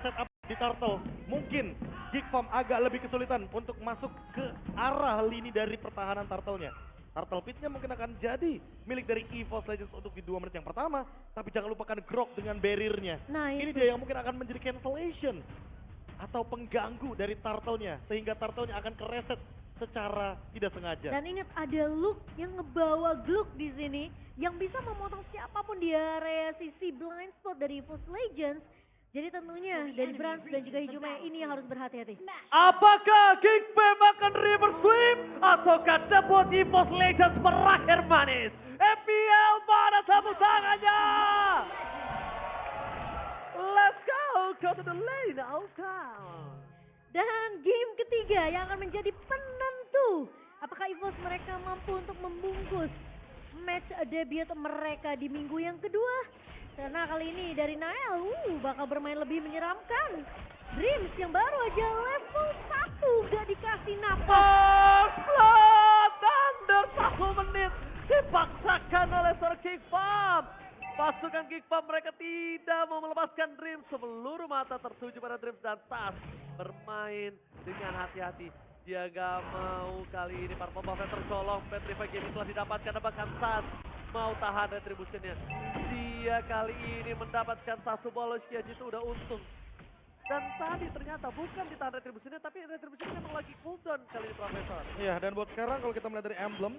setup di Turtle, mungkin Geek Farm agak lebih kesulitan untuk masuk ke arah lini dari pertahanan Turtle-nya. Turtle Pit-nya mungkin akan jadi milik dari EVOS Legends untuk di 2 menit yang pertama, tapi jangan lupakan Grok dengan barrier-nya. Nah, ini itu dia yang mungkin akan menjadi cancellation atau pengganggu dari Turtle-nya, sehingga Turtle-nya akan kereset secara tidak sengaja. Dan ingat ada Luke yang ngebawa Glook di sini yang bisa memotong siapapun di area sisi blind spot dari EVOS Legends. Jadi tentunya dari Brans dan juga Hijumaya ini yang harus berhati-hati. Apakah Geek Fam akan reverse sweep ataukah debut EVOS Legends berakhir manis? FPL pada sapu tangannya. Let's go to the lane outcome. Dan game ketiga yang akan menjadi penentu apakah EVOS mereka mampu untuk membungkus match debut mereka di minggu yang kedua. Karena kali ini dari Nael bakal bermain lebih menyeramkan. Dreams yang baru aja level 1 gak dikasih napas. Under 1 menit dipaksakan oleh seorang Geek Farm. Pasukan Geek Farm mereka tidak mau melepaskan Dreams. Seluruh mata tertuju pada Dreams dan Tas bermain dengan hati-hati. Dia gak mau kali ini para pemain tercolong. Petrify Gaming telah didapatkan, bahkan Tas mau tahan retributionnya. Dia kali ini mendapatkan satu bolos aja itu udah untung. Dan tadi ternyata bukan ditahan retribusinya, tapi retribusinya memang lagi cooldown kali ini Profesor. Iya, dan buat sekarang kalau kita melihat dari emblem,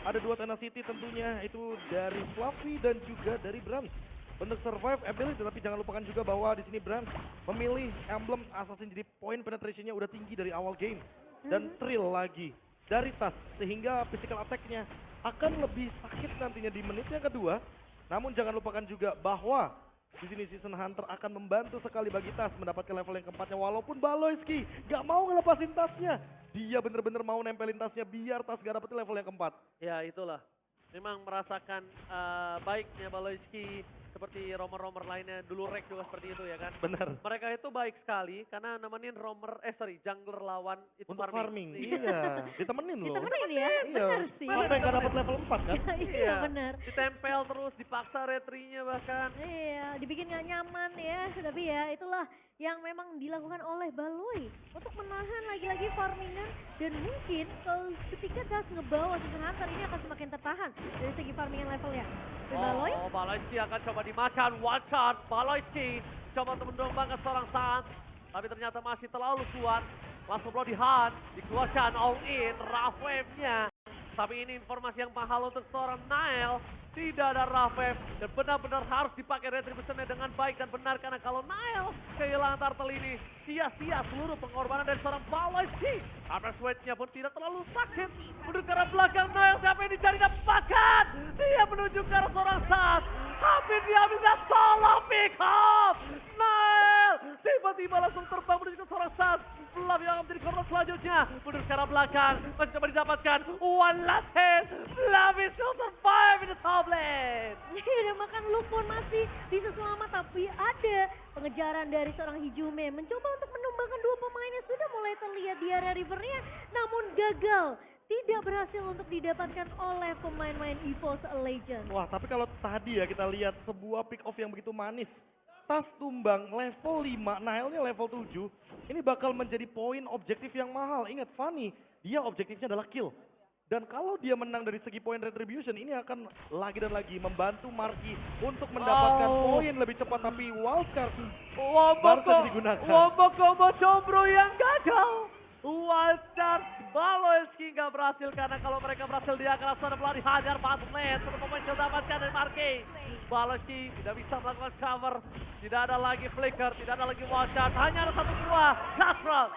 ada 2 tenacity tentunya, itu dari Fluffy dan juga dari Brans. Untuk survive ability, tapi jangan lupakan juga bahwa di sini Brans memilih emblem assassin, jadi point penetrationnya udah tinggi dari awal game. Dan thrill lagi dari Tas, sehingga physical attack-nya akan lebih sakit nantinya di menit yang kedua. Namun jangan lupakan juga bahwa di sini Season Hunter akan membantu sekali bagi Tas mendapatkan level yang keempatnya, walaupun Baloyski gak mau ngelepasin tasnya. Dia bener-bener mau nempelin tasnya biar Tas gak dapetin level yang keempat. Ya itulah, memang merasakan baiknya Baloyski seperti romer-romer lainnya, dulu Rex juga seperti itu ya kan. Bener. Mereka itu baik sekali karena nemenin jungler lawan itu Untuk farming. Iya, ditemenin loh. Ditemenin ya, Iya, bener sih. sampai gak dapet level 4 kan. Iya bener. Ditempel terus, dipaksa retrinya bahkan. Iya, dibikin gak nyaman ya. Tapi ya itulah yang memang dilakukan oleh Baloy untuk menahan lagi-lagi farmingan. Dan mungkin kalau ketika Das ngebawa Season Hunter ini akan semakin tertahan dari segi farmingan levelnya. Dan Baloy, Baloyski akan coba dimakan, one shot. Baloyski coba untuk mendongkrak seorang Sans, tapi ternyata masih terlalu kuat. Langsung blow di hand, dikeluarkan all in, rough wave-nya. Tapi ini informasi yang mahal untuk seorang Nael. Tidak ada rough wave dan benar-benar harus dipakai retributionnya dengan baik dan benar. Karena kalau Nael kehilangan turtle ini, sia-sia seluruh pengorbanan dari seorang Baloyski. Armor switch-nya pun tidak terlalu sakit. Menuju ke arah belakang Nael, siapa yang dicari dapatkan? Dia menuju ke arah seorang Sans. Hampir dia bisa solo pick up. Nael tiba-tiba langsung terbang menuju ke seorang Sans. Fluff yang akan menjadi korban selanjutnya. Menuju ke arah belakang, mencoba didapatkan. One last hit. Fluff is still survive in the top lane. dan bahkan Luke pun masih bisa selamat. Tapi ada pengejaran dari seorang Hijume. Mencoba untuk menumbangkan 2 pemain yang sudah mulai terlihat di area rivernya. Namun gagal. Tidak berhasil untuk didapatkan oleh pemain-pemain EVOS Legends. Wah, tapi kalau tadi ya kita lihat sebuah pick off yang begitu manis. Tas tumbang level 5, Nailnya level 7. Ini bakal menjadi poin objektif yang mahal. Ingat Fanny, dia objektifnya adalah kill. Dan kalau dia menang dari segi poin retribution, ini akan lagi dan lagi membantu Marky untuk mendapatkan poin lebih cepat. Tapi wildcard baru saja digunakan. Wombo Combro yang gagal. Wildcard Baloyski nggak berhasil karena kalau mereka berhasil dia akan langsung pelari hajar masuk lane. Satu pemain sudah dapatkan dari Marky. Baloyski tidak bisa melakukan cover. Tidak ada lagi flicker, tidak ada lagi wildcard. Hanya ada satu buah Cutthroat.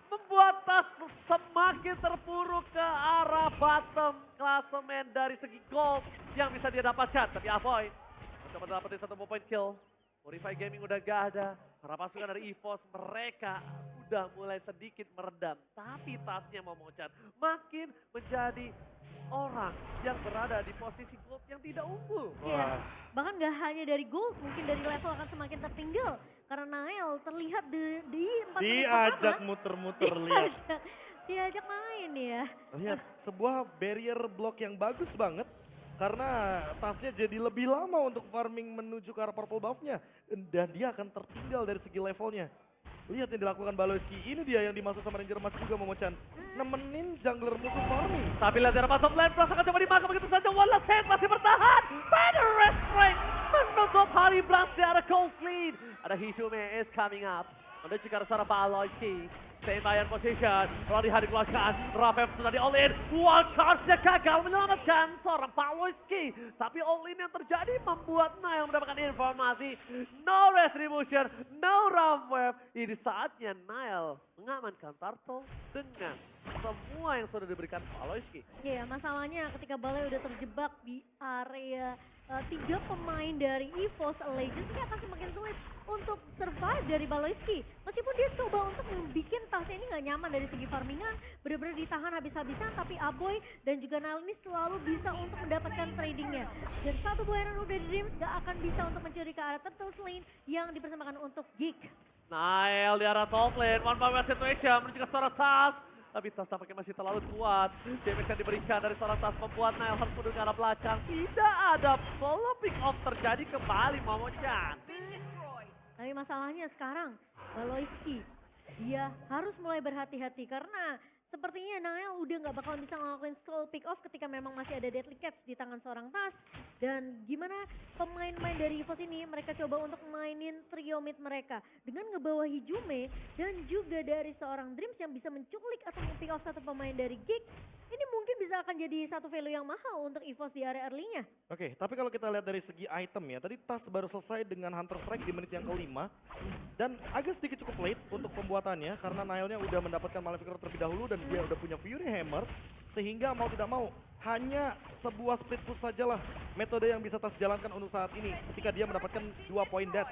Membuat Tas semakin terpuruk ke arah bottom klasemen dari segi gold yang bisa dia dapatkan. Tapi Avoid mencoba dapetin satu point kill. Morify Gaming udah gak ada. Para pasukan dari EVOS mereka udah mulai sedikit meredam. Tapi Tasnya mau Mocan makin menjadi orang yang berada di posisi gold yang tidak unggul. Iya, bahkan gak hanya dari gold, mungkin dari level akan semakin tertinggal. Karena Nael terlihat di 4 menit pertama. Diajak muter-muter lihat. Diajak main ya. Lihat sebuah barrier block yang bagus banget. Karena tasnya jadi lebih lama untuk farming menuju ke arah purple buff-nya. Dan dia akan tertinggal dari segi levelnya. Lihat yang dilakukan Baloyski, ini dia yang dimaksud sama Ranger Mas juga Momochan. Nemenin jungler musuh farming. Tapi lihat dari masuk lane, Bras akan coba dimakan begitu saja. One last hit masih bertahan. Better restraint menutup hari Bras di arah cold lead. Ada Hizume is coming up. Menuju ke arah sana Baloyski. Stay by in position. Pelatihan dikeluarkan. Rafef sudah di all in. One charge-nya gagal menyelamatkan seorang Baloyski. Tapi all in yang terjadi membuat Nile mendapatkan informasi. No retribution, no Rafef. Ini saatnya Nile mengamankan Turtle dengan semua yang sudah diberikan Baloyski. Iya, masalahnya ketika Balai udah terjebak di area tiga pemain dari EVOS Legends ini akan semakin sulit untuk survive dari Baloyski. Meskipun dia coba untuk membuat tasnya ini nggak nyaman dari segi farmingan, benar-benar ditahan habis-habisan, tapi Aboy dan juga Nile ini selalu bisa untuk mendapatkan tradingnya. Dan satu buah udah di Dreams nggak akan bisa untuk mencuri ke arah Turtle Lane yang dipersembahkan untuk Geek. Nile di arah top lane, one by one situation menuju ke seorang Tas. Tapi Tas tampaknya masih terlalu kuat. Damage yang diberikan dari seorang Tas membuat Nile harus mundur ke arah belakang. Tidak ada solo pick off terjadi kembali Momochan. Tapi masalahnya sekarang Baloyski dia harus mulai berhati-hati karena sepertinya Nile udah nggak bakal bisa ngelakuin solo pick off ketika memang masih ada Deadly Catch di tangan seorang Tas. Dan gimana pemain-pemain dari EVOS ini mereka coba untuk mainin trio mid mereka dengan ngebawa Hijume dan juga dari seorang Dreams yang bisa menculik atau pick off satu pemain dari Geek. Ini mungkin bisa akan jadi satu value yang mahal untuk EVOS di area early-nya. Oke, tapi kalau kita lihat dari segi item ya, tadi Tas baru selesai dengan Hunter Strike di menit yang kelima. Dan agak sedikit cukup late untuk pembuatannya karena Nile-nya udah mendapatkan Maleficator terlebih dahulu dan dia udah punya Fury Hammer. Sehingga mau tidak mau, hanya sebuah split push sajalah metode yang bisa Tas jalankan untuk saat ini ketika dia mendapatkan 2 poin death.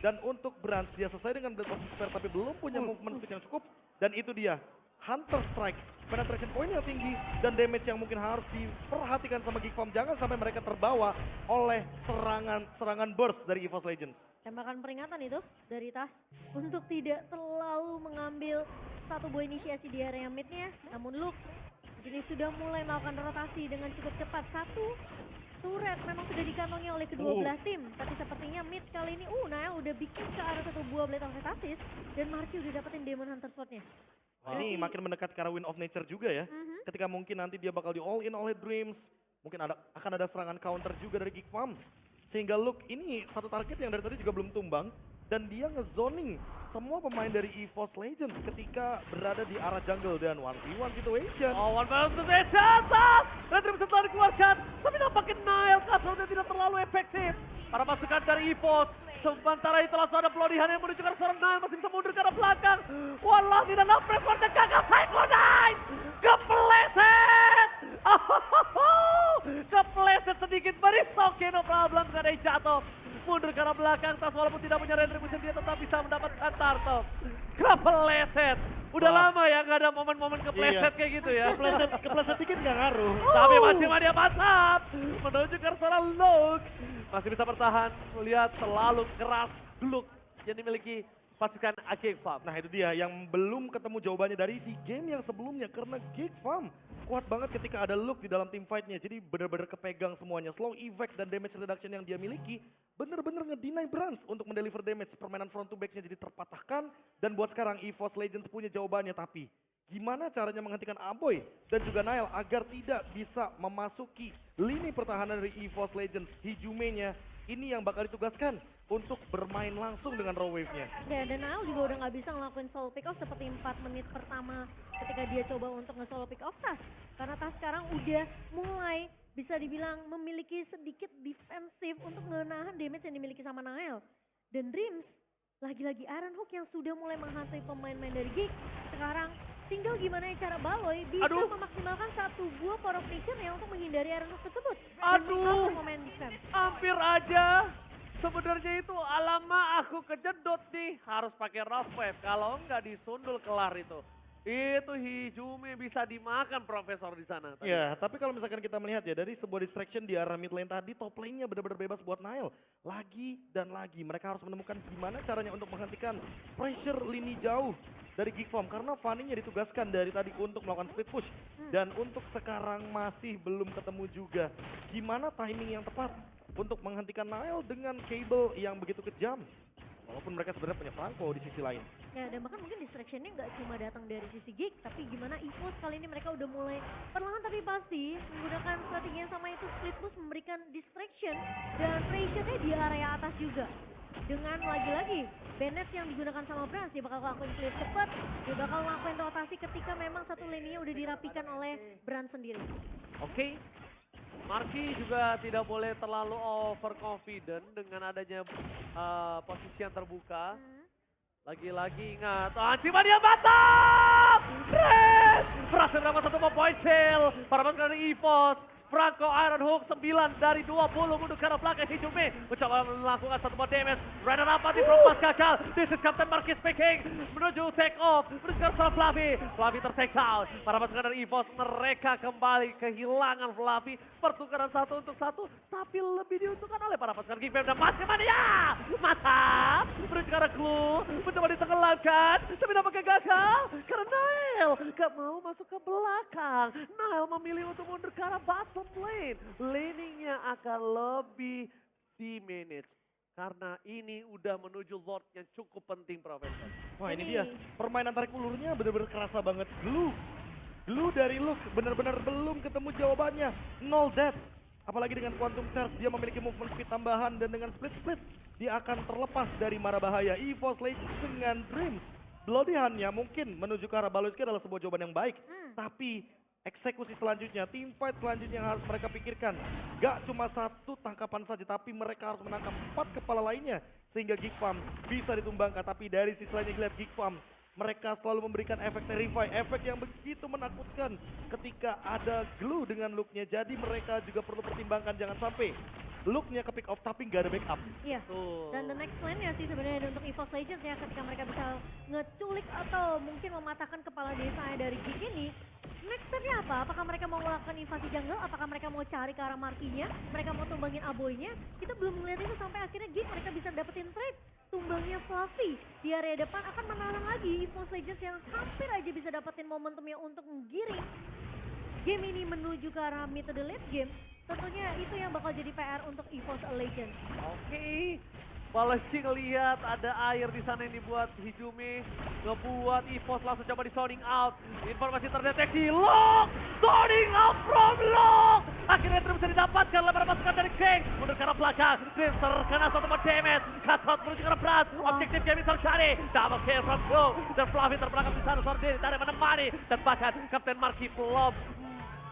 Dan untuk Branch, dia selesai dengan Blade of Despair tapi belum punya movement speed yang cukup. Dan itu dia, Hunter Strike, penetration point yang tinggi dan damage yang mungkin harus diperhatikan sama Geek Farm. Jangan sampai mereka terbawa oleh serangan burst dari EVOS Legends. Tembakan peringatan itu dari Tas untuk tidak terlalu mengambil satu buah inisiasi di area midnya. Namun Luke jadi sudah mulai melakukan rotasi dengan cukup cepat. Satu turret memang sudah dikantongi oleh kedua belah tim. Tapi sepertinya mid kali ini Nile udah bikin ke arah satu buah Blade of Stasis dan Marci udah dapetin Demon Hunter Sword-nya. Ini makin mendekat ke arah Wind of Nature juga ya. Ketika mungkin nanti dia bakal di all in oleh Dreams. Mungkin akan ada serangan counter juga dari Geek Farm. Sehingga Luke ini satu target yang dari tadi juga belum tumbang. Dan dia ngezoning semua pemain dari EVOS Legends ketika berada di arah jungle dan 1v1 situation. Oh, one by one situation, Tas! Retribution setelah dikeluarkan, tapi nampaknya Nile counternya tidak terlalu efektif. Para pasukan dari EVOS, sementara itu langsung ada pelodihan yang menuju ke arah seorang Nile, masih bisa mundur ke arah belakang. Walah, tidak ada pressure gagal, Cyclonite! Kepleset! Kepleset sedikit, but it's okay, no problem, gak ada yang jatuh. Mundur ke arah belakang, Tas walaupun tidak punya retribution dia tetap bisa mendapatkan Turtle. Kepleset. Udah lama ya nggak ada momen-momen kepleset kayak gitu ya. Kepleset dikit nggak ngaruh. Tapi masih dia mantap. Menuju ke arah Luke. Masih bisa bertahan. Melihat selalu keras Luke yang dimiliki pasukan Geek Farm. Nah itu dia yang belum ketemu jawabannya dari di game yang sebelumnya. Karena Geek Farm kuat banget ketika ada Luke di dalam team fight-nya. Jadi benar-benar kepegang semuanya. Slow effect dan damage reduction yang dia miliki benar-benar ngedeny Branch untuk mendeliver damage. Permainan front to back-nya jadi terpatahkan. Dan buat sekarang EVOS Legends punya jawabannya. Tapi gimana caranya menghentikan Aboy dan juga Nile agar tidak bisa memasuki lini pertahanan dari EVOS Legends. Hijume-nya ini yang bakal ditugaskan untuk bermain langsung dengan raw wave-nya. Ya, dan Nile juga udah nggak bisa ngelakuin solo pick off seperti 4 menit pertama ketika dia coba untuk nge-solo pick off Tas. Karena Tas sekarang udah mulai bisa dibilang memiliki sedikit defensif untuk menahan damage yang dimiliki sama Nile. Dan Dreams, lagi-lagi Iron Hook yang sudah mulai menghantui pemain-pemain dari Geek. Sekarang tinggal gimana cara Baloy bisa memaksimalkan satu buah Power of Nature yang untuk menghindari Iron Hook tersebut. Aduh, hampir aja. Sebenarnya itu alamak aku kejedot nih. Harus pakai rough wave. Kalau enggak disundul kelar itu. Itu Hijume bisa dimakan Profesor di sana. Ya, tapi kalau misalkan kita melihat ya dari sebuah distraction di arah mid lane tadi, top lane-nya benar-benar bebas buat Nile. Lagi dan lagi mereka harus menemukan gimana caranya untuk menghentikan pressure lini jauh dari Geek Farm karena Fanny-nya ditugaskan dari tadi untuk melakukan split push dan untuk sekarang masih belum ketemu juga gimana timing yang tepat untuk menghentikan Nile dengan Cable yang begitu kejam. Walaupun mereka sebenarnya punya Franco di sisi lain. Ya, dan bahkan mungkin distraction-nya nggak cuma datang dari sisi Geek, tapi gimana EVOS kali ini mereka udah mulai perlahan tapi pasti menggunakan strategi yang sama itu split push memberikan distraction dan pressure-nya di area atas juga. Dengan lagi-lagi Bennett yang digunakan sama Brans, dia bakal ngelakuin clear cepat, dia bakal ngelakuin rotasi ketika memang satu lininya udah dirapikan oleh Brans sendiri. Oke. Marky juga tidak boleh terlalu overconfident dengan adanya posisi yang terbuka. Lagi-lagi ingat, Antima dia mantap! Berhasil mendapat 1 point kill. Para pasukan dari EVOS. Franco Iron Hook 9 dari 20 mundur ke arah belakang Hijumi mencoba melakukan 1 point damage. Runner up di Prompas gagal. This is Captain Marquis speaking. Menuju take off. Menuju ke arah Fluffy. Fluffy ter-take out. Para pasukan dari EVOS mereka kembali kehilangan Fluffy. Pertukaran 1 untuk 1 tapi lebih diuntungkan oleh para pasukan Geek Fam dan Maskemania. Mantap. Menuju ke arah Glue. Mencoba ditenggelamkan. Tapi nampaknya gagal. Karena Nile gak mau masuk ke belakang. Nile memilih untuk mundur ke arah bottom lane. Laningnya akan lebih di-manage. Karena ini udah menuju Lord yang cukup penting, Profesor. Wah ini dia, permainan tarik ulurnya bener-bener kerasa banget. Glue dari Luke bener-bener belum ketemu jawabannya. 0 death. Apalagi dengan Quantum Charge dia memiliki movement speed tambahan dan dengan split dia akan terlepas dari mara bahaya. EVOS Legends dengan Dreams. Bloody Hand-nya mungkin menuju ke arah Baloiski adalah sebuah jawaban yang baik. Tapi eksekusi selanjutnya, teamfight selanjutnya yang harus mereka pikirkan. Gak cuma 1 tangkapan saja, tapi mereka harus menangkap 4 kepala lainnya. Sehingga Geek Farm bisa ditumbangkan. Tapi dari sisi lainnya lihat Geek Farm, mereka selalu memberikan efek Terrify. Efek yang begitu menakutkan ketika ada Glue dengan look-nya. Jadi mereka juga perlu pertimbangkan jangan sampai look-nya ke pick off tapi nggak ada backup. Iya. Dan the next plan-nya sih sebenarnya untuk EVOS Legends ya ketika mereka bisa ngeculik atau mungkin mematahkan kepala desa dari Geek ini. Next step-nya apa? Apakah mereka mau melakukan invasi jungle? Apakah mereka mau cari ke arah Markinya? Mereka mau tumbangin Aboynya? Kita belum melihat itu sampai akhirnya Geek mereka bisa dapetin trade. Tumbangnya Fluffy di area depan akan menahan lagi EVOS Legends yang hampir aja bisa dapetin momentumnya untuk menggiring game ini menuju ke arah mid to the late game. Tentunya itu yang bakal jadi PR untuk EVOS Legends. Oke. Baloiski ngelihat ada air di sana yang dibuat Hijumi, ngebuat EVOS langsung coba di zoning out. Informasi terdeteksi, Lock! Zoning out from Lock! Akhirnya terus bisa didapatkan oleh para pasukan dari King. Mundur ke arah belakang, Dreams terkena 1 point damage. Cutout menuju ke arah Brad, objektif game bisa cari. Double kill from Glow, dan Fluffy terperangkap di sana sendiri, tidak menemani. Dan bahkan Kapten Marky belum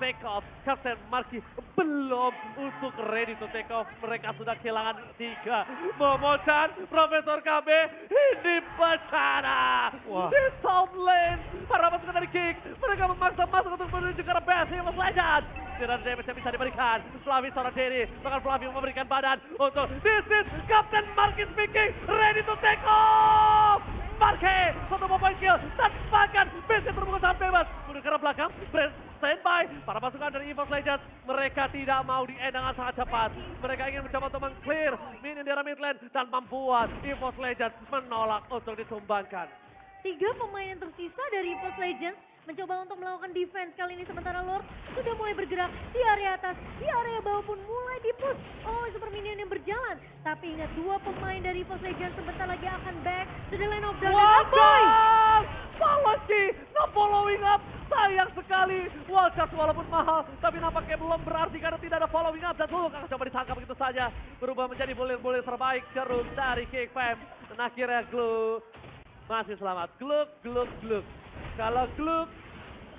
take off. Kapten Marky belum untuk ready to take off. Mereka sudah kehilangan 3. Momocan, Profesor KB ini bencana. Di top lane, para pasukan dari Kick mereka memaksa masuk untuk menuju ke arah base EVOS Legends. Tidak ada damage yang bisa diberikan. Fluffy seorang diri, bahkan Fluffy memberikan badan untuk this is Kapten Marky speaking, ready to take off. Marky, 1 point kill, tanpakan base terbuka sangat bebas. Menuju ke arah belakang, Brand standby. Para pasukan dari EVOS Legends, mereka tidak mau di-end dengan sangat cepat. Mereka ingin mencoba untuk meng-clear minion di arah mid lane dan membuat EVOS Legends menolak untuk ditumbangkan. 3 pemain yang tersisa dari EVOS Legends mencoba untuk melakukan defense kali ini sementara Lord sudah mulai bergerak di area atas, di area bawah pun mulai di-push oleh super minion yang berjalan. Tapi ingat 2 pemain dari EVOS Legends sebentar lagi akan back to the lane of darkness. Baloiski nge-following up, sayang sekali. Wildcard walaupun mahal, tapi nampaknya belum berarti karena tidak ada following up. Dan Hulk akan coba ditangkap begitu saja, berubah menjadi bulir-bulir terbaik jeruk dari Kick Fam. Dan akhirnya Glue masih selamat. Gluk. Kalau Gluk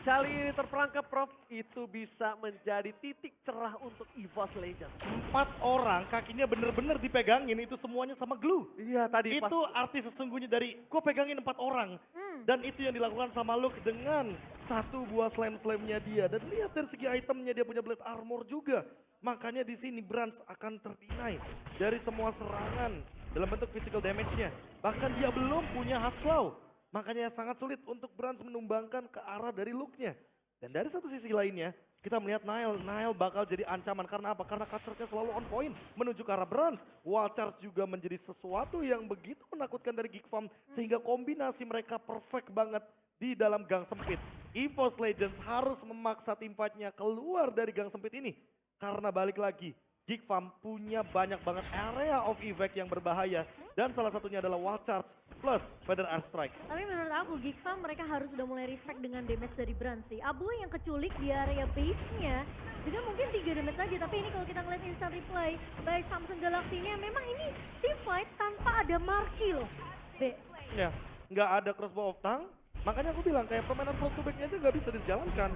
kali ini terperangkap, Prof, itu bisa menjadi titik cerah untuk EVOS Legends. 4 orang kakinya bener-bener dipegangin itu semuanya sama Glue. Iya tadi Itu arti sesungguhnya dari gue pegangin 4 orang. Dan itu yang dilakukan sama Luke dengan 1 buah slam-slamnya dia. Dan lihat dari segi itemnya dia punya blade armor juga. Makanya di sini Brans akan terdinai dari semua serangan dalam bentuk physical damage-nya. Bahkan dia belum punya Haslaw. Makanya sangat sulit untuk Brans menumbangkan ke arah dari Luke-nya. Dan dari satu sisi lainnya, kita melihat Nile bakal jadi ancaman. Karena apa? Karena Cutter-nya selalu on point menuju ke arah Brand. Wild Charge juga menjadi sesuatu yang begitu menakutkan dari Geek Farm. Sehingga kombinasi mereka perfect banget di dalam gang sempit. EVOS Legends harus memaksa tim fight-nya keluar dari gang sempit ini. Karena balik lagi, Geek Farm punya banyak banget area of effect yang berbahaya. Dan salah satunya adalah Wild Charge plus Feather Airstrike. Tapi menurut aku Geek Farm mereka harus udah mulai respect dengan damage dari Brand sih. Abu yang keculik di area base-nya juga mungkin 3 damage aja, tapi ini kalau kita ngeliat instant replay baik Samsung Galaxy ini memang ini team fight tanpa ada Marky loh. B. Ya, nggak ada crossbow of tongue. Makanya aku bilang kayak permainan front to back-nya aja nggak bisa dijalankan.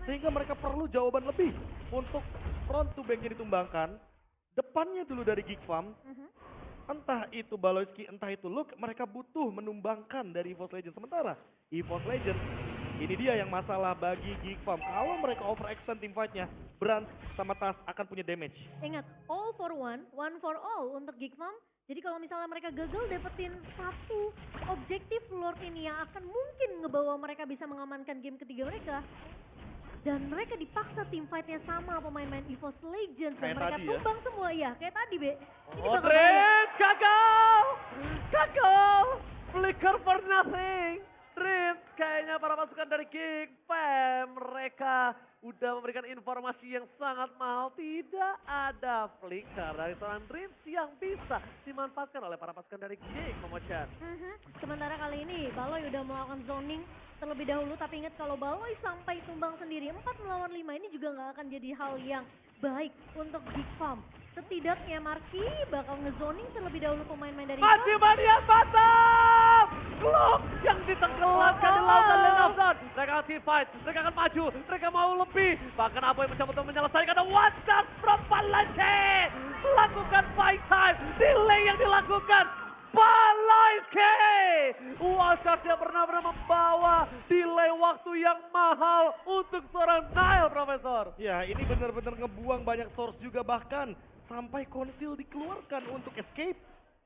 Sehingga mereka perlu jawaban lebih untuk front to back-nya ditumbangkan. Depannya dulu dari Geek Farm. Entah itu Baloyski, entah itu Luke, mereka butuh menumbangkan dari EVOS Legends. Sementara EVOS Legends, ini dia yang masalah bagi Geek Farm. Kalau mereka overextend team fight-nya, Brand sama Tas akan punya damage. Ingat, all for one for all untuk Geek Farm. Jadi kalau misalnya mereka gagal dapetin satu objektif Lord ini yang akan mungkin ngebawa mereka bisa mengamankan game ketiga mereka. Dan mereka dipaksa tim fight-nya sama pemain-pemain EVOS Legends. Dan Kayak mereka tadi ya. tumbang semua, ya kayak tadi Be. Ini Oh, bakal bahaya. Dream gagal! Gagal! Flicker for nothing! Dream kayaknya para pasukan dari Geek Fam mereka udah memberikan informasi yang sangat mahal. Tidak ada flicker dari seorang Dreams yang bisa dimanfaatkan oleh para pasukan dari Geek Promotion. Sementara kali ini Baloy udah melakukan zoning terlebih dahulu, tapi ingat kalau Baloy sampai tumbang sendiri 4 melawan 5 ini juga nggak akan jadi hal yang baik untuk Geek Farm. Setidaknya Marky bakal ngezoning terlebih dahulu pemain-pemain dari Masih Mania Batam! Glock yang ditenggelamkan di lautan Lenazon. Mereka akan team fight, mereka akan maju, mereka mau lebih. Bahkan apa yang mencoba untuk menyelesaikan ada one shot from Valente. Lakukan fight time, delay yang dilakukan. Baloyski! Wildcard yang benar-benar membawa delay waktu yang mahal untuk seorang Nile, Profesor. Ya, ini benar-benar ngebuang banyak source juga, bahkan sampai konsil dikeluarkan untuk escape.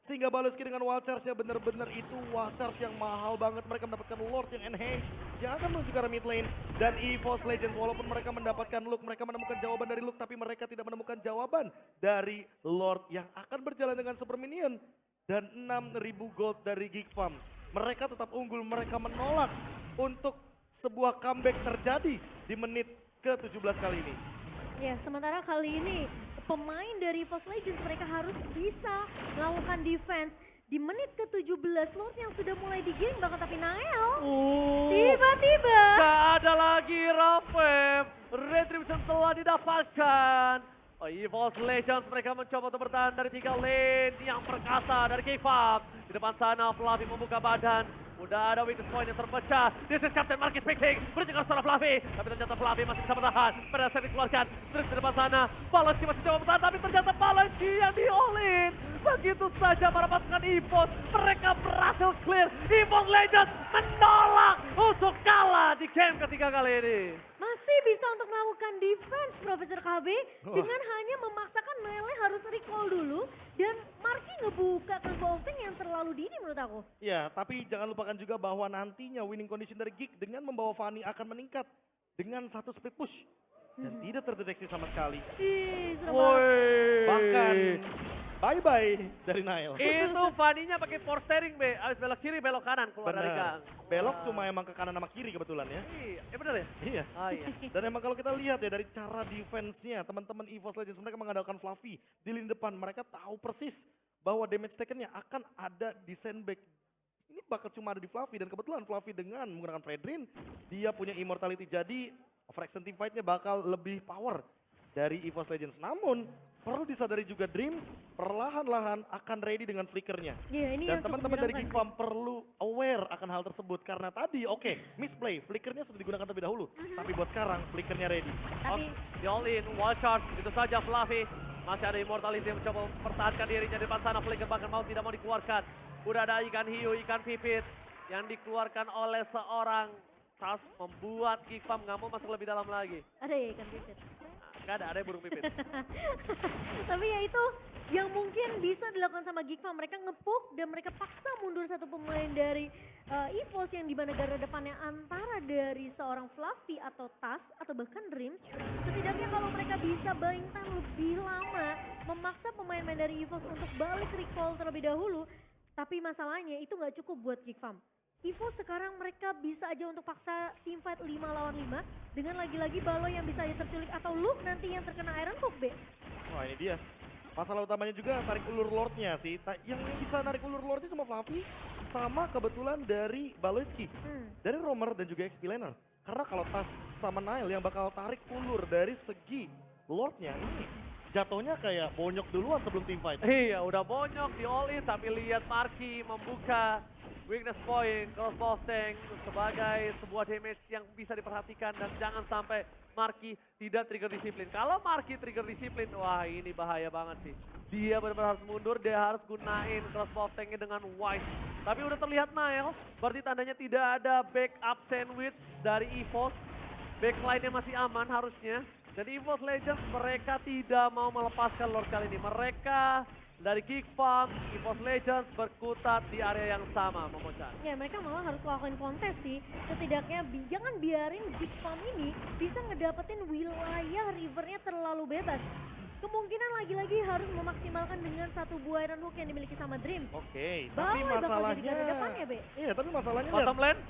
Sehingga Baloyski dengan Wild Charge-nya benar-benar itu Wild Charge yang mahal banget. Mereka mendapatkan Lord yang enhance, yang akan menuju ke arah mid lane. Dan EVOS Legends, walaupun mereka mendapatkan Luke, mereka menemukan jawaban dari Luke, tapi mereka tidak menemukan jawaban dari Lord yang akan berjalan dengan Super Minion. Dan 6.000 gold dari Geek Farm. Mereka tetap unggul, mereka menolak untuk sebuah comeback terjadi di menit ke-17 kali ini. Ya, sementara kali ini pemain dari EVOS Legends mereka harus bisa melakukan defense. Di menit ke-17 Lord yang sudah mulai di-game bahkan tapi Nile tiba-tiba Gak ada lagi Rafem. Retribution telah didapatkan. EVOS Legends mereka mencoba untuk bertahan dari 3 lane yang perkasa dari K-Fab. Di depan sana Fluffy membuka badan. Udah ada weakness point yang terpecah. This is Captain Marquis speaking. Berjaga seorang Fluffy. Tapi ternyata Fluffy masih bisa bertahan. Pada saat dikeluarkan. Terus di depan sana. Baloyski masih coba bertahan. Tapi ternyata Baloyski yang di-all-in. Begitu saja para pasukan EVOS. Mereka berhasil clear. EVOS Legends menolak untuk kalah di game ketiga kali ini. masih bisa untuk melakukan defense Profesor KB dengan hanya memaksakan Mele harus recall dulu dan Marky ngebuka revolving yang terlalu dini menurut aku. Ya, tapi jangan lupakan juga bahwa nantinya winning condition dari Geek dengan membawa Fanny akan meningkat dengan satu speed push dan tidak terdeteksi sama sekali. Ih, serem banget. Woi. Bahkan bye-bye dari Nile. Itu Fanny-nya pakai force steering, Be. Habis belok kiri, belok kanan keluar dari gang. Belok cuma emang ke kanan sama kiri kebetulan ya. Iya, bener ya? Iya. Oh iya. Dan emang kalau kita lihat ya dari cara defense-nya, teman-teman EVOS Legends mereka mengandalkan Fluffy di lini depan. Mereka tahu persis bahwa damage taken-nya akan ada di sandbag. Ini bakal cuma ada di Fluffy dan kebetulan Fluffy dengan menggunakan Fredrin, dia punya immortality. Jadi overextend team fight-nya bakal lebih power dari EVOS Legends. Namun perlu disadari juga Dream perlahan-lahan akan ready dengan flickernya. Iya, ini Dan yang teman-teman dari cukup Geek Farm perlu aware akan hal tersebut. Karena tadi oke, misplay, flickernya sudah digunakan terlebih dahulu. Tapi buat sekarang, flickernya ready. Tapi Di all in, wall charge, itu saja Fluffy. Masih ada immortality yang mencoba mempertahankan dirinya di depan sana. Flicker bahkan mau tidak mau dikeluarkan. Udah ada ikan hiu, ikan pipit yang dikeluarkan oleh seorang Tas membuat Geek Farm nggak mau masuk lebih dalam lagi. ada ya ikan pipit. Gak ada yang burung pipit. Tapi ya itu yang mungkin bisa dilakukan sama Geekfam. Mereka ngepuk dan mereka paksa mundur satu pemain dari EVOS yang di mana garda depannya antara dari seorang Fluffy atau Tas atau bahkan Dreams. Setidaknya kalau mereka bisa buying time lebih lama, memaksa pemain-pemain dari EVOS untuk balik recall terlebih dahulu. Tapi masalahnya itu nggak cukup buat Geekfam. EVOS sekarang mereka bisa aja untuk paksa teamfight 5 lawan 5 dengan lagi-lagi Balo yang bisa aja terculik atau Luke nanti yang terkena Iron Hook, B. Wah ini dia. Masalah utamanya juga tarik ulur Lordnya sih. Yang bisa narik ulur Lordnya cuma Fluffy sama kebetulan dari Baloiski. Dari Romer dan juga XP Laner. Karena kalau Tas sama Nile yang bakal tarik ulur dari segi Lordnya ini jatuhnya kayak bonyok duluan sebelum teamfight. Iya, udah bonyok di all in tapi lihat Marky membuka weakness point, crossbow tank sebagai sebuah damage yang bisa diperhatikan dan jangan sampai Marky tidak trigger disiplin. Kalau Marky trigger disiplin, wah ini bahaya banget sih. Dia benar-benar harus mundur, dia harus gunain crossbow tanknya dengan wise. Tapi udah terlihat Nile, berarti tandanya tidak ada backup sandwich dari EVOS. Backline-nya masih aman harusnya. Dan EVOS Legends mereka tidak mau melepaskan Lord kali ini. Mereka dari Geekfam, EVOS Legends berkutat di area yang sama, Momochan. Ya mereka malah harus lakukan kontes sih. Setidaknya jangan biarin Geekfam ini bisa ngedapetin wilayah rivernya terlalu bebas. Kemungkinan lagi-lagi harus memaksimalkan dengan satu buah Iron Hook yang dimiliki sama Dream. Oke, tapi Bawah bakal masalahnya jadi garda depannya, Be. Iya, tapi masalahnya Bottom lane?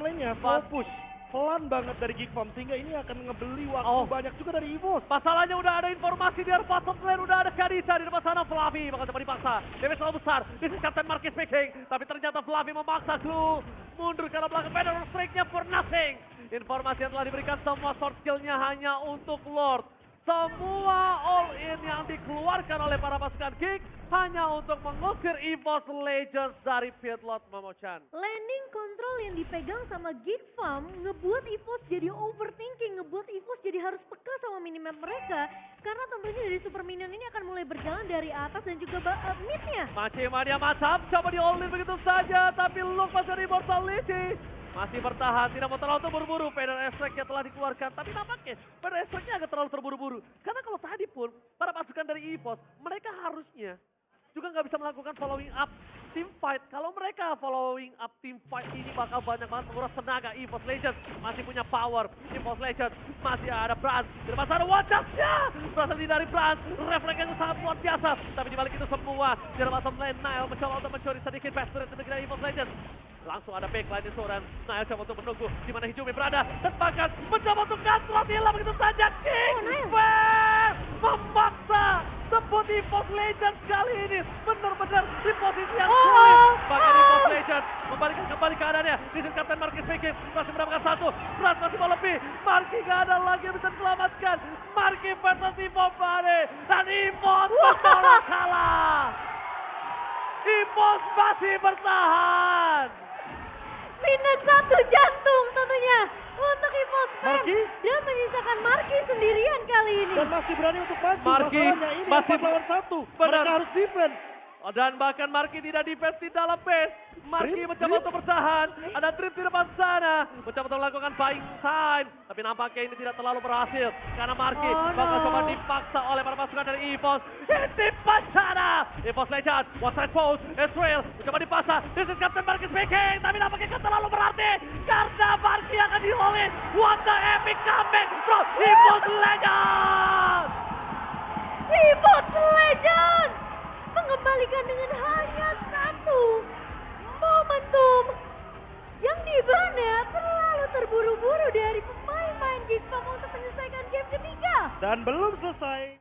lane-nya slow push. Pelan banget dari Geekfam sehingga ini akan ngebeli waktu banyak juga dari EVOS. Masalahnya udah ada informasi di bottom lane, udah ada Kadisa di depan sana. Fluffy bakal coba dipaksa. Damage terlalu besar. This is Captain Marquis speaking. Tapi ternyata Fluffy memaksa Clue mundur ke arah belakang. Pedal strike-nya for nothing. Informasi yang telah diberikan semua sword skill-nya hanya untuk Lord. Semua all-in yang dikeluarkan oleh para pasukan Geek hanya untuk mengukir EVOS Legends dari Pietlot, Momochan. Landing control yang dipegang sama Geekfam ngebuat EVOS jadi overthinking, ngebuat EVOS jadi harus peka sama minimap mereka. Karena tentunya dari super minion ini akan mulai berjalan dari atas dan juga mid-nya. Mania Matap coba di all-in begitu saja, tapi Luke masih ada immortality. Masih bertahan, tidak mau terlalu terburu-buru. Pedal Strike-nya telah dikeluarkan, tapi nampaknya Pedal Strike-nya agak terlalu terburu-buru. Karena kalau tadi pun, para pasukan dari EVOS, mereka harusnya juga nggak bisa melakukan following up team fight. Kalau mereka following up team fight ini bakal banyak banget menguras tenaga. EVOS Legends masih punya power. EVOS Legends masih ada Brand. Di depan sana wajahnya berasal dari Brand. Refleks yang sangat luar biasa. Tapi dibalik itu semua, di bottom lane Nile mencoba untuk mencuri sedikit fast rate dari EVOS Legends. Langsung ada backline di Soran. Nile coba untuk menunggu di mana Hijumi berada. Dan bahkan mencoba untuk gaslot hilang begitu saja. King memaksa sebut EVOS Legends kali ini benar-benar di posisi yang sulit. Bahkan EVOS Legends membalikkan kembali keadaannya. Di sini Captain Marquis speaking, masih mendapatkan satu. Brand masih mau lebih. Marquis gak ada lagi yang bisa diselamatkan. Marquis versus EVOS Bade. Dan EVOS bertolak kalah. EVOS masih bertahan. Minus 1 jantung tentunya untuk EVOS Marquis dan menyisakan Marquis sendirian kali ini. dan masih berani untuk maju. Marquis Masalahnya ini masih 4 lawan 1. Benar. Mereka harus defense. Dan bahkan Marquis tidak defense di dalam base. Marquis mencoba untuk bertahan. Ada Trip di depan sana. Mencoba untuk melakukan buying time. Tapi nampaknya ini tidak terlalu berhasil. Karena Marquis bakal coba dipaksa oleh para pasukan dari EVOS. Di depan sana. EVOS Legends. One side pose. Israel mencoba dipaksa. This is Captain Marquis speaking. Tapi nampaknya tidak terlalu berarti. Karena Marquis akan di-all-in. What the epic comeback from EVOS Legends. EVOS Legends mengembalikan dengan hanya satu momentum yang dimana terlalu terburu-buru dari pemain-pemain Geekfam untuk menyelesaikan game ketiga. Dan belum selesai.